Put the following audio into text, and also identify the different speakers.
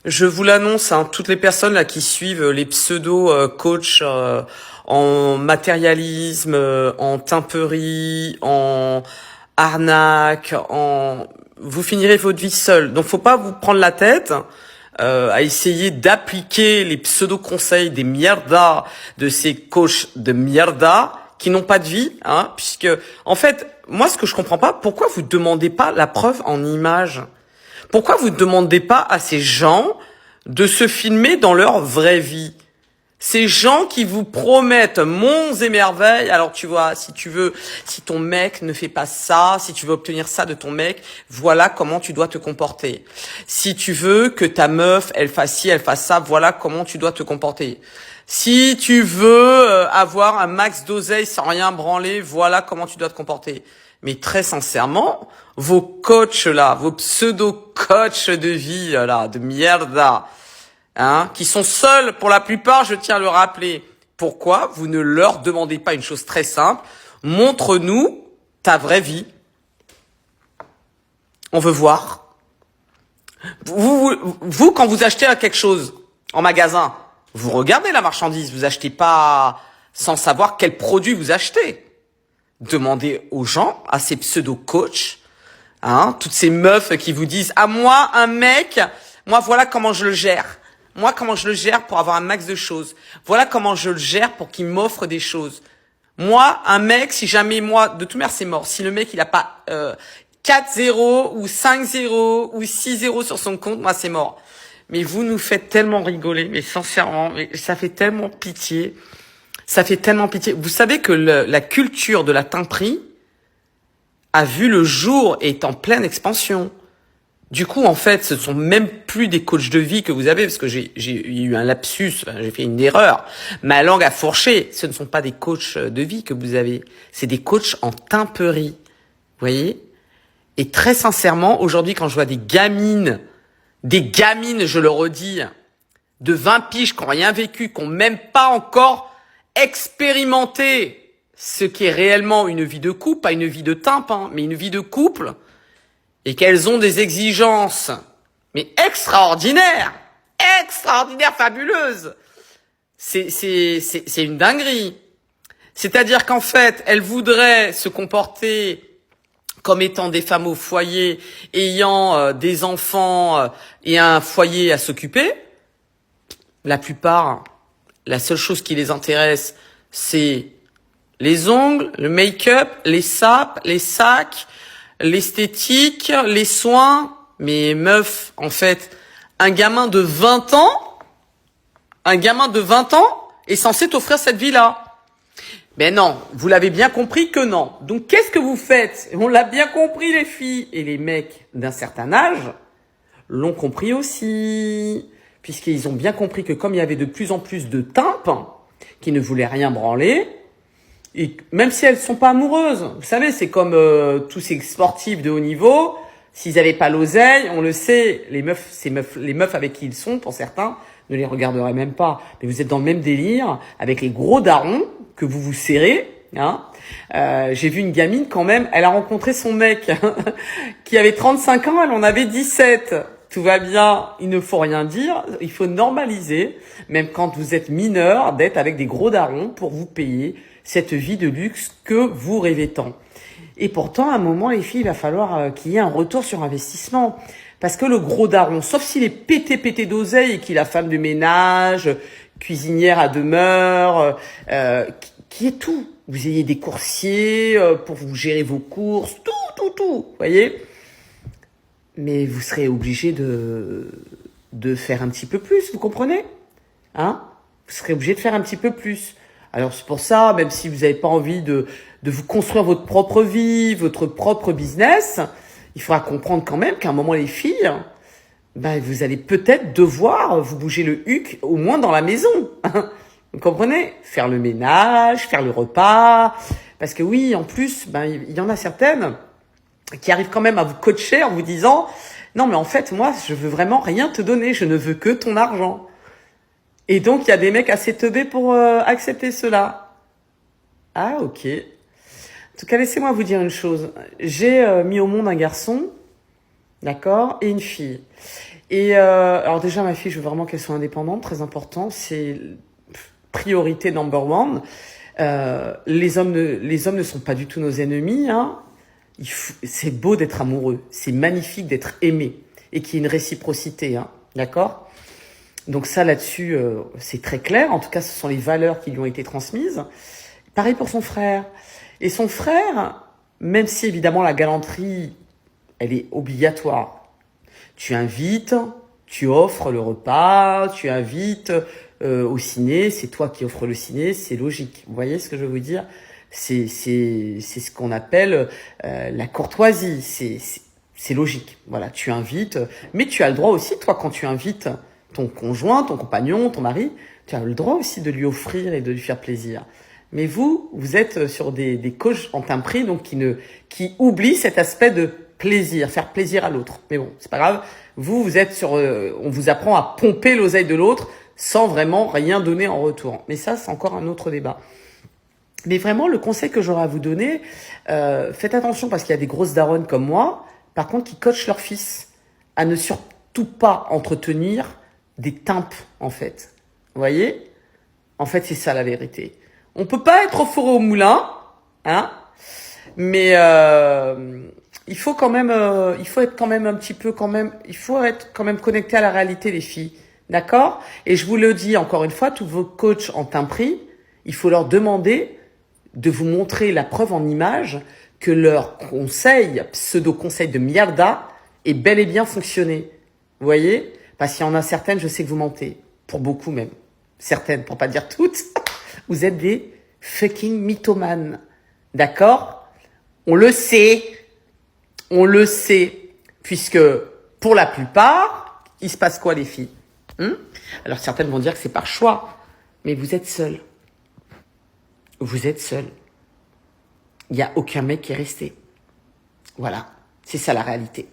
Speaker 1: Je vous l'annonce, hein, toutes les personnes là qui suivent les pseudo-coachs en matérialisme, en timperie, en arnaque, vous finirez votre vie seul. Donc faut pas vous prendre la tête à essayer d'appliquer les pseudo-conseils des mierdas de ces coachs de mierda qui n'ont pas de vie, hein, puisque en fait, moi ce que je comprends pas, pourquoi vous demandez pas la preuve en images? Pourquoi vous ne demandez pas à ces gens de se filmer dans leur vraie vie? Ces gens qui vous promettent monts et merveilles. Alors tu vois, si tu veux, si ton mec ne fait pas ça, si tu veux obtenir ça de ton mec, voilà comment tu dois te comporter. Si tu veux que ta meuf, elle fasse ci, elle fasse ça, voilà comment tu dois te comporter. Si tu veux avoir un max d'oseille sans rien branler, voilà comment tu dois te comporter. Mais très sincèrement, vos coachs là, vos pseudo-coachs de vie là, de mierda, hein, qui sont seuls pour la plupart, je tiens à le rappeler. Pourquoi vous ne leur demandez pas une chose très simple? Montre-nous ta vraie vie. On veut voir. Vous, quand vous achetez quelque chose en magasin, vous regardez la marchandise. Vous achetez pas sans savoir quel produit vous achetez. Demandez aux gens, à ces pseudo-coachs, hein, toutes ces meufs qui vous disent, ah moi, un mec, moi voilà comment je le gère. Moi, comment je le gère pour avoir un max de choses. Voilà comment je le gère pour qu'il m'offre des choses. Moi, un mec, si jamais moi, de toute manière, c'est mort. Si le mec, il a pas 4-0 ou 5-0 ou 6-0 sur son compte, moi, c'est mort. Mais vous nous faites tellement rigoler, mais sincèrement, mais ça fait tellement pitié. Ça fait tellement pitié. Vous savez que la culture de la timperie a vu le jour et est en pleine expansion. Du coup, en fait, ce sont même plus des coachs de vie que vous avez, parce que j'ai eu un lapsus, j'ai fait une erreur. Ma langue a fourché. Ce ne sont pas des coachs de vie que vous avez. C'est des coachs en timperie. Vous voyez? Et très sincèrement, aujourd'hui, quand je vois des gamines, je le redis, de 20 piges qui n'ont rien vécu, qui n'ont même pas encore expérimenté ce qui est réellement une vie de couple, pas une vie de timpe, hein, mais une vie de couple, et qu'elles ont des exigences, mais extraordinaires, fabuleuses. C'est une dinguerie. C'est-à-dire qu'en fait, elles voudraient se comporter comme étant des femmes au foyer, ayant des enfants et un foyer à s'occuper. La plupart, la seule chose qui les intéresse, c'est les ongles, le make-up, les sapes, les sacs, l'esthétique, les soins. Mais meuf, en fait, un gamin de 20 ans est censé t'offrir cette vie-là. Ben non, vous l'avez bien compris que non. Donc qu'est-ce que vous faites? On l'a bien compris, les filles et les mecs d'un certain âge l'ont compris aussi, puisqu'ils ont bien compris que comme il y avait de plus en plus de tympes qui ne voulaient rien branler, et même si elles sont pas amoureuses, vous savez, c'est comme tous ces sportifs de haut niveau, s'ils n'avaient pas l'oseille, on le sait, les meufs avec qui ils sont, pour certains, ne les regarderaient même pas. Mais vous êtes dans le même délire avec les gros darons que vous vous serrez. Hein. J'ai vu une gamine quand même, elle a rencontré son mec qui avait 35 ans, elle en avait 17. Tout va bien, il ne faut rien dire, il faut normaliser, même quand vous êtes mineur, d'être avec des gros darons pour vous payer cette vie de luxe que vous rêvez tant. Et pourtant, à un moment, les filles, il va falloir qu'il y ait un retour sur investissement. Parce que le gros daron, sauf s'il est pété d'oseille et qu'il a femme de ménage, cuisinière à demeure, qui est tout. Vous ayez des coursiers pour vous gérer vos courses, tout, vous voyez. Mais vous serez obligé de faire un petit peu plus, vous comprenez? Hein? Vous serez obligé de faire un petit peu plus. Alors c'est pour ça, même si vous n'avez pas envie de vous construire votre propre vie, votre propre business, il faudra comprendre quand même qu'à un moment, les filles, ben, vous allez peut-être devoir vous bouger le huc, au moins dans la maison. Vous comprenez? Faire le ménage, faire le repas. Parce que oui, en plus, ben, il y en a certaines qui arrivent quand même à vous coacher en vous disant « Non, mais en fait, moi, je veux vraiment rien te donner. Je ne veux que ton argent. » Et donc, il y a des mecs assez teubés pour accepter cela. Ah, ok. En tout cas, laissez-moi vous dire une chose. J'ai mis au monde un garçon, d'accord, et une fille. Et alors déjà, ma fille, je veux vraiment qu'elle soit indépendante, très important. C'est priorité number one. Les hommes ne sont pas du tout nos ennemis. Hein. C'est beau d'être amoureux. C'est magnifique d'être aimé. Et qu'il y ait une réciprocité. Hein. D'accord ? Donc ça, là-dessus, c'est très clair. En tout cas, ce sont les valeurs qui lui ont été transmises. Pareil pour son frère. Et son frère, même si évidemment la galanterie, elle est obligatoire. Tu invites, tu offres le repas, tu invites au ciné, c'est toi qui offres le ciné, c'est logique. Vous voyez ce que je veux vous dire ? C'est ce qu'on appelle la courtoisie, c'est logique. Voilà, tu invites, mais tu as le droit aussi, toi, quand tu invites ton conjoint, ton compagnon, ton mari, tu as le droit aussi de lui offrir et de lui faire plaisir. Mais vous êtes sur des coachs en teint pris, donc qui oublient cet aspect de plaisir, faire plaisir à l'autre. Mais bon, c'est pas grave. Vous êtes sur, on vous apprend à pomper l'oseille de l'autre sans vraiment rien donner en retour. Mais ça, c'est encore un autre débat. Mais vraiment, le conseil que j'aurais à vous donner, faites attention parce qu'il y a des grosses daronnes comme moi, par contre, qui coachent leur fils à ne surtout pas entretenir des timpes, en fait. Vous voyez ? En fait, c'est ça la vérité. On peut pas être au four et au moulin, hein, mais il faut quand même, il faut être quand même un petit peu quand même, il faut être quand même connecté à la réalité, les filles, d'accord ? Et je vous le dis encore une fois, tous vos coachs en teint pris, il faut leur demander de vous montrer la preuve en image que leur conseil, pseudo-conseil de mierda, est bel et bien fonctionné. Vous voyez ? Parce qu'il y en a certaines, je sais que vous mentez, pour beaucoup même, certaines, pour pas dire toutes. Vous êtes des fucking mythomanes. D'accord ? On le sait, puisque pour la plupart, il se passe quoi les filles ? Alors certaines vont dire que c'est par choix, mais vous êtes seuls. Vous êtes seuls. Il n'y a aucun mec qui est resté. Voilà, c'est ça la réalité.